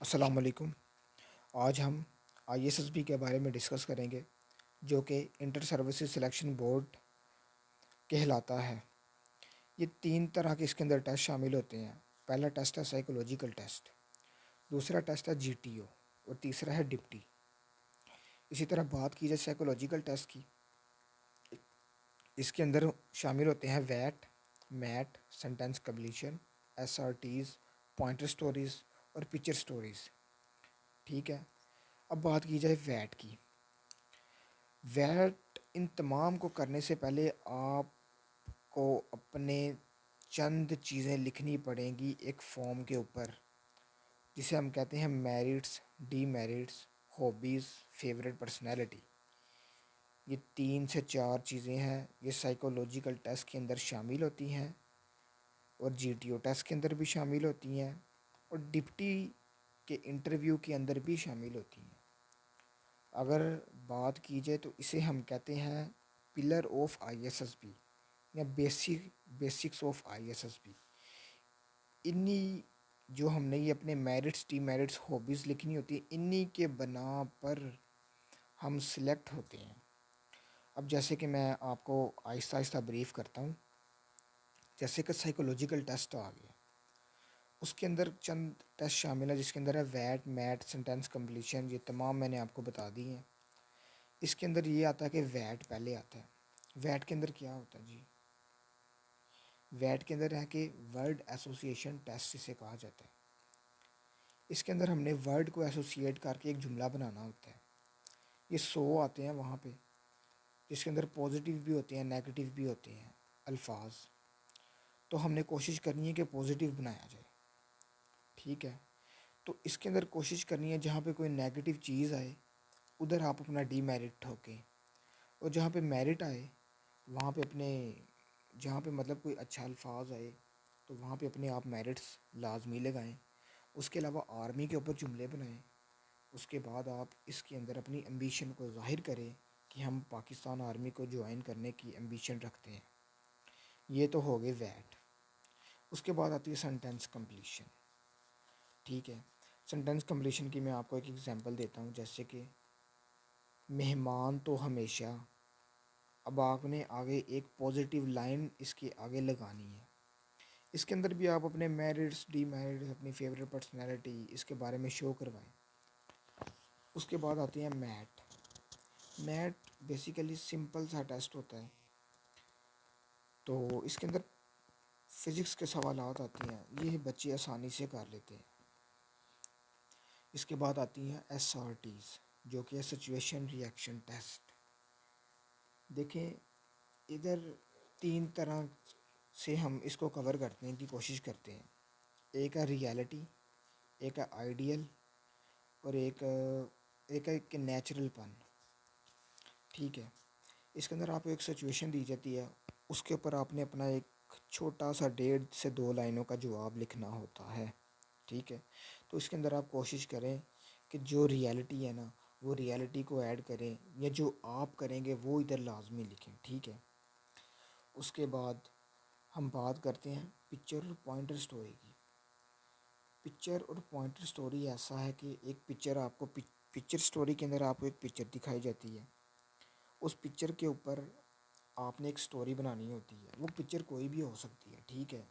अस्सलाम वालेकुम। आज हम आईएसएसबी के बारे में डिस्कस करेंगे जो कि इंटर सर्विसेज सिलेक्शन बोर्ड कहलाता है। ये तीन तरह के इसके अंदर टेस्ट शामिल होते हैं। पहला टेस्ट है साइकोलॉजिकल टेस्ट, दूसरा टेस्ट है जीटीओ और तीसरा है डिप्टी। इसी तरह बात की जाए साइकोलॉजिकल टेस्ट की, इसके अंदर शामिल होते हैं वैट, मैट, sentence completion, SRTs, pointer stories और पिक्चर स्टोरीज़। ठीक है। अब बात की जाए वैट की। वैट इन तमाम को करने से पहले आपको अपने चंद चीज़ें लिखनी पड़ेंगी एक फॉर्म के ऊपर, जिसे हम कहते हैं merits, demerits, hobbies, favourite personality. ये 3 से 4 चीज़ें हैं, ये साइकोलॉजिकल टेस्ट के अंदर शामिल होती हैं और जीटीओ टेस्ट के अंदर भी शामिल होती हैं और डिप्टी के इंटरव्यू के अंदर भी शामिल होती हैं। अगर बात की जाए तो इसे हम कहते हैं पिलर ऑफ आईएसएसबी या बेसिक्स ऑफ आईएसएसबी। इन्हीं जो हमने ये अपने मेरिट्स, डीमेरिट्स, हॉबीज़ लिखनी होती है, इन्हीं के बना पर हम सिलेक्ट होते हैं। अब जैसे कि मैं आपको आहिस्ता आहिस्ता ब्रीफ करता हूँ। जैसे कि साइकोलॉजिकल टेस्ट तो आ गया, उसके अंदर चंद टेस्ट शामिल है जिसके अंदर है वैट, मैट, सेंटेंस कम्प्लीशन। ये तमाम मैंने आपको बता दी हैं। इसके अंदर ये आता है कि वैट पहले आता है। वैट के अंदर क्या होता है जी? वैट के अंदर है कि वर्ड एसोसिएशन टेस्ट इसे कहा जाता है। इसके अंदर हमने वर्ड को एसोसिएट करके एक जुमला बनाना होता है। ये 100 आते हैं वहाँ पे, जिसके अंदर पॉजिटिव भी होते हैं, नेगेटिव भी होते हैं अल्फाज। तो हमने कोशिश करनी है कि पॉजिटिव बनाया जाए। ठीक है। तो इसके अंदर कोशिश करनी है जहाँ पे कोई नेगेटिव चीज़ आए उधर आप अपना डीमेरिट ठोकें, और जहाँ पे मेरिट आए वहाँ पे अपने, जहाँ पे मतलब कोई अच्छा अल्फाज आए तो वहाँ पे अपने आप मेरिट्स लाजमी लगाएं। उसके अलावा आर्मी के ऊपर जुमले बनाएं। उसके बाद आप इसके अंदर अपनी एम्बिशन को ज़ाहिर करें कि हम पाकिस्तान आर्मी को ज्वाइन करने की एम्बिशन रखते हैं। ये तो हो गए वैट। उसके बाद आती है सेंटेंस कंप्लीशन। ठीक है। सेंटेंस कंप्लीशन की मैं आपको एक एग्जांपल देता हूँ, जैसे कि मेहमान तो हमेशा। अब आपने आगे एक पॉजिटिव लाइन इसके आगे लगानी है। इसके अंदर भी आप अपने मेरिट्स, डीमेरिट्स, अपनी फेवरेट पर्सनैलिटी इसके बारे में शो करवाएं। उसके बाद आती है मैट। मैट बेसिकली सिंपल सा टेस्ट होता है, तो इसके अंदर फिज़िक्स के सवालात आती हैं, ये बच्चे आसानी से कर लेते हैं। इसके बाद आती हैं एसआरटीज़, जो कि है सिचुएशन रिएक्शन टेस्ट। देखें, इधर 3 तरह से हम इसको कवर करने की कोशिश करते हैं। एक है रियलिटी, एक है आइडियल और एक है कि नेचुरलपन। ठीक है। इसके अंदर आपको एक सिचुएशन दी जाती है, उसके ऊपर आपने अपना एक छोटा सा 1.5 से 2 लाइनों का जवाब लिखना होता है। ठीक है। तो इसके अंदर आप कोशिश करें कि जो रियलिटी है ना, वो रियलिटी को ऐड करें, या जो आप करेंगे वो इधर लाजमी लिखें। ठीक है। उसके बाद हम बात करते हैं पिक्चर और पॉइंटर स्टोरी की। पिक्चर और पॉइंटर स्टोरी ऐसा है कि एक पिक्चर आपको, पिक्चर स्टोरी के अंदर आपको एक पिक्चर दिखाई जाती है। उस पिक्चर के ऊपर आपने एक स्टोरी बनानी होती है। वो पिक्चर कोई भी हो सकती है। ठीक है।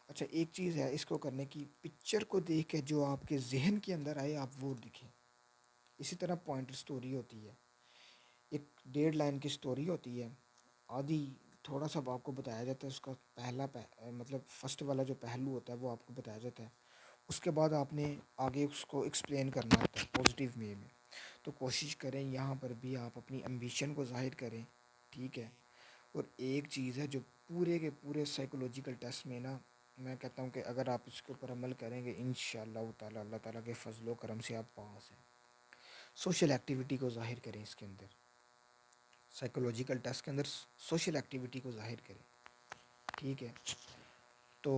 अच्छा, एक चीज़ है इसको करने की, पिक्चर को देख के जो आपके जहन के अंदर आए आप वो लिखें। इसी तरह पॉइंटर स्टोरी होती है, एक 1.5 लाइन की स्टोरी होती है। आधी थोड़ा सा आपको बताया जाता है, उसका मतलब फर्स्ट वाला जो पहलू होता है वो आपको बताया जाता है। उसके बाद आपने आगे उसको एक्सप्लेन करना होता है पॉजिटिव वे में। तो कोशिश करें यहाँ पर भी आप अपनी एम्बिशन को जाहिर करें। ठीक है। और एक चीज़ है जो पूरे के पूरे साइकोलॉजिकल टेस्ट में ना, मैं कहता हूँ कि अगर आप इसके ऊपर अमल करेंगे इंशाअल्लाह ताला, अल्लाह ताला के फजलो करम से आप पास हैं। सोशल एक्टिविटी को जाहिर करें इसके अंदर, साइकोलॉजिकल टेस्ट के अंदर सोशल एक्टिविटी को जाहिर करें। ठीक है। तो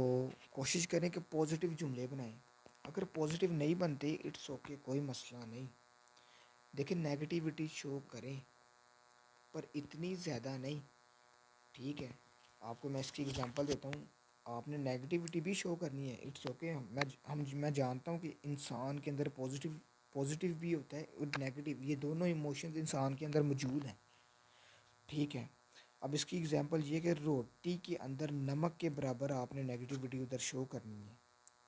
कोशिश करें कि पॉजिटिव जुमले बनाएं। अगर पॉजिटिव नहीं बनते इट्स ओके, कोई मसला नहीं। देखिए, नेगेटिविटी शो करें पर इतनी ज़्यादा नहीं। ठीक है। आपको मैं इसकी एग्जांपल देता हूँ। आपने नेगेटिविटी भी शो करनी है, इट्स ओके। मैं जानता हूँ कि इंसान के अंदर पॉजिटिव पॉजिटिव भी होता है और नेगेटिव, ये दोनों इमोशंस इंसान के अंदर मौजूद हैं, ठीक है। अब इसकी एग्जांपल ये कि रोटी के अंदर नमक के बराबर आपने नेगेटिविटी उधर शो करनी है,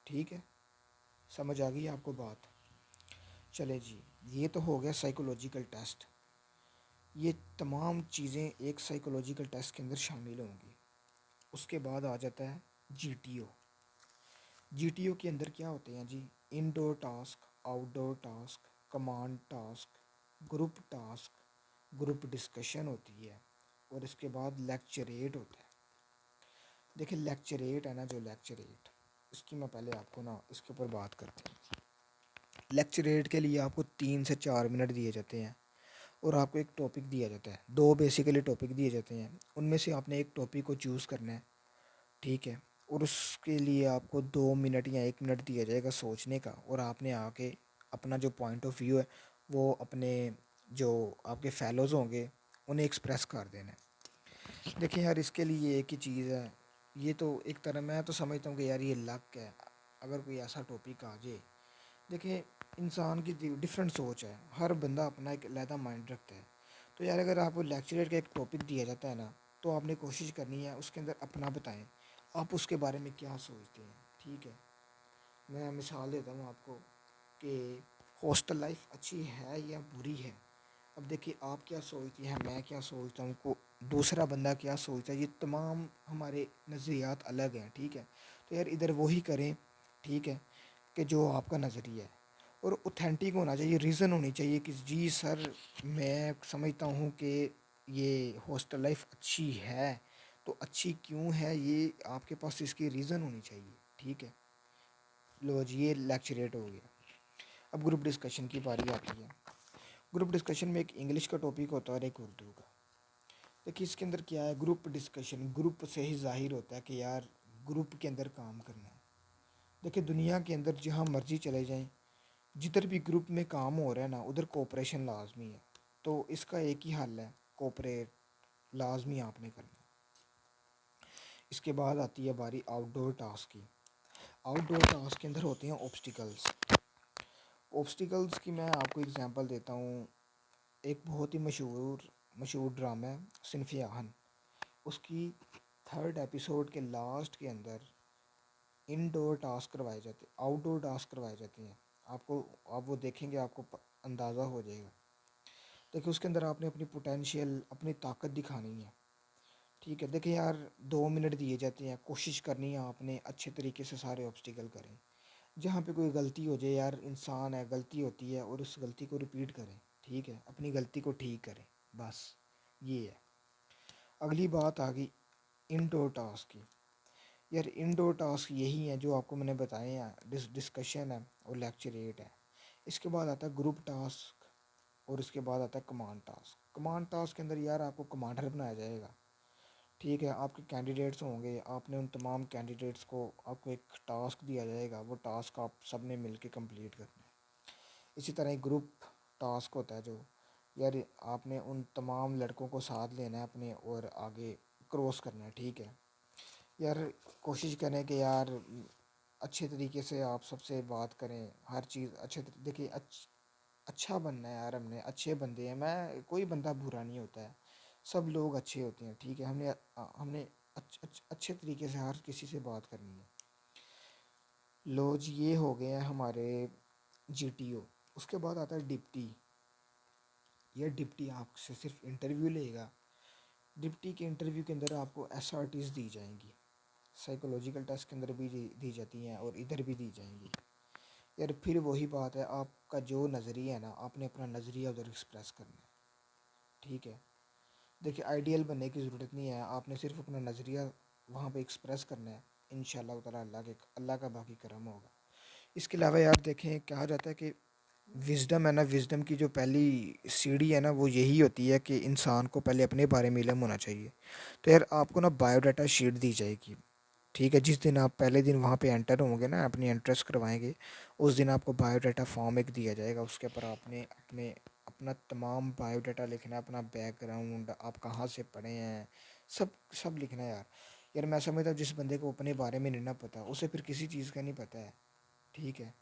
ठीक है। समझ आ गई आपको बात? चले जी, ये तो हो गया साइकोलॉजिकल टेस्ट। ये तमाम चीज़ें एक साइकोलॉजिकल टेस्ट के अंदर शामिल होंगी। उसके बाद आ जाता है जीटीओ। जीटीओ के अंदर क्या होते हैं जी? Indoor task, outdoor task, command task, group task, group discussion होती है, और इसके बाद लेक्चरेट होता है। देखिए लेक्चरेट है ना, जो लेक्चरेट, इसकी मैं पहले आपको ना इसके ऊपर बात करते हैं। लेक्चरेट के लिए आपको 3 से 4 मिनट दिए जाते हैं और आपको एक टॉपिक दिया जाता है, दो बेसिकली टॉपिक दिए जाते हैं, उनमें से आपने एक टॉपिक को चूज़ करना है, ठीक है। और उसके लिए आपको 2 मिनट या 1 मिनट दिया जाएगा सोचने का, और आपने आके अपना जो पॉइंट ऑफ व्यू है वो अपने जो आपके फेलोज़ होंगे उन्हें एक्सप्रेस कर देना है। देखिए यार, इसके लिए एक ही चीज़ है, ये तो एक तरह मैं तो समझता हूँ कि यार ये लक है अगर कोई ऐसा टॉपिक आ जाए। देखिए इंसान की डिफरेंट सोच है, हर बंदा अपना एक अलहदा माइंड रखता है। तो यार अगर आपको लेक्चरर का एक टॉपिक दिया जाता है ना, तो आपने कोशिश करनी है उसके अंदर अपना बताएं, आप उसके बारे में क्या सोचते हैं, ठीक है। मैं मिसाल देता हूँ आपको कि हॉस्टल लाइफ अच्छी है या बुरी है। अब देखिए आप क्या सोचती हैं, मैं क्या सोचता हूँ, को दूसरा बंदा क्या सोचता है, ये तमाम हमारे नज़रियात अलग हैं, ठीक है। तो यार इधर वही करें, ठीक है, कि जो आपका नज़रिया है, और ऑथेंटिक होना चाहिए, रीज़न होनी चाहिए कि जी सर मैं समझता हूँ कि ये हॉस्टल लाइफ अच्छी है, तो अच्छी क्यों है ये आपके पास इसकी रीज़न होनी चाहिए, ठीक है। लो जी, ये लेक्चरेट हो गया। अब ग्रुप डिस्कशन की बारी आती है। ग्रुप डिस्कशन में एक इंग्लिश का टॉपिक होता है और एक उर्दू का। देखिए इसके अंदर क्या है, ग्रुप डिस्कशन, ग्रुप से ही जाहिर होता है कि यार ग्रुप के अंदर काम करना है। देखिए दुनिया के अंदर जहाँ मर्जी चले जाएं, जिधर भी ग्रुप में काम हो रहा है ना, उधर कोऑपरेशन लाजमी है। तो इसका एक ही हल है, कोऑपरेट लाजमी आपने करना है। इसके बाद आती है बारी आउटडोर टास्क की। आउटडोर टास्क के अंदर होते हैं ऑब्स्टिकल्स। ऑब्स्टिकल्स की मैं आपको एग्जांपल देता हूँ। एक बहुत ही मशहूर मशहूर ड्रामा है सिनफ़ आहन, उसकी थर्ड एपिसोड के लास्ट के अंदर इनडोर टास्क करवाए जाते हैं, आउटडोर टास्क करवाए जाते हैं। आपको, आप वो देखेंगे आपको अंदाज़ा हो जाएगा। देखिए उसके अंदर आपने अपनी पोटेंशियल, अपनी ताकत दिखानी है, ठीक है। देखिए यार 2 मिनट दिए जाते हैं, कोशिश करनी है आपने अच्छे तरीके से सारे ऑब्स्टिकल करें। जहाँ पे कोई गलती हो जाए, यार इंसान है, गलती होती है, और उस गलती को रिपीट करें, ठीक है, अपनी गलती को ठीक करें, बस ये है। अगली बात आ गई इनडोर टास्क की। यार इनडोर टास्क यही है जो आपको मैंने बताए हैं, डिस्कशन है और लेक्चरेट है। इसके बाद आता है ग्रुप टास्क, और इसके बाद आता है कमांड टास्क। कमांड टास्क के अंदर यार आपको कमांडर बनाया जाएगा, ठीक है। आपके कैंडिडेट्स होंगे, आपने उन तमाम कैंडिडेट्स को, आपको एक टास्क दिया जाएगा, वो टास्क आप सब ने मिल के कम्प्लीट करना है। इसी तरह एक ग्रुप टास्क होता है जो, यार आपने उन तमाम लड़कों को साथ लेना है अपने और आगे क्रॉस करना है, ठीक है। यार कोशिश करें कि यार अच्छे तरीके से आप सबसे बात करें, हर चीज़ अच्छे देखिए अच्छा बनना है यार, हमने अच्छे बंदे हैं, मैं कोई बंदा बुरा नहीं होता है, सब लोग अच्छे होते हैं, ठीक है। हमने हमने अच्छे तरीके से हर किसी से बात करनी है। लो जी, ये हो गए हैं हमारे जीटीओ। उसके बाद आता है डिप्टी। ये डिप्टी आपसे सिर्फ इंटरव्यू लेगा। डिप्टी के इंटरव्यू के अंदर आपको एसआरटीज दी जाएंगी, साइकोलॉजिकल टेस्ट के अंदर भी दी जाती हैं और इधर भी दी जाएंगी। यार फिर वही बात है, आपका जो नज़रिया है ना, आपने अपना नज़रिया उधर एक्सप्रेस करना है, ठीक है। देखिए आइडियल बनने की ज़रूरत नहीं है, आपने सिर्फ अपना नज़रिया वहाँ पे एक्सप्रेस करना है। इंशाल्लाह ताला अल्लाह का बाकी करम होगा। इसके अलावा यार देखें, कहा जाता है कि विज़डम है ना, विज़डम की जो पहली सीढ़ी है ना, वो यही होती है कि इंसान को पहले अपने बारे में इल्म होना चाहिए। तो यार आपको ना बायोडाटा शीट दी जाएगी, ठीक है। जिस दिन आप पहले दिन वहाँ पे एंटर होंगे ना, अपनी एंट्रेंस करवाएंगे, उस दिन आपको बायोडाटा फॉर्म एक दिया जाएगा। उसके ऊपर आपने अपने अपना तमाम बायोडाटा लिखना है, अपना बैकग्राउंड, आप कहाँ से पढ़े हैं, सब सब लिखना है यार। यार मैं समझता हूँ जिस बंदे को अपने बारे में नहीं ना पता उसे फिर किसी चीज़ का नहीं पता है, ठीक है।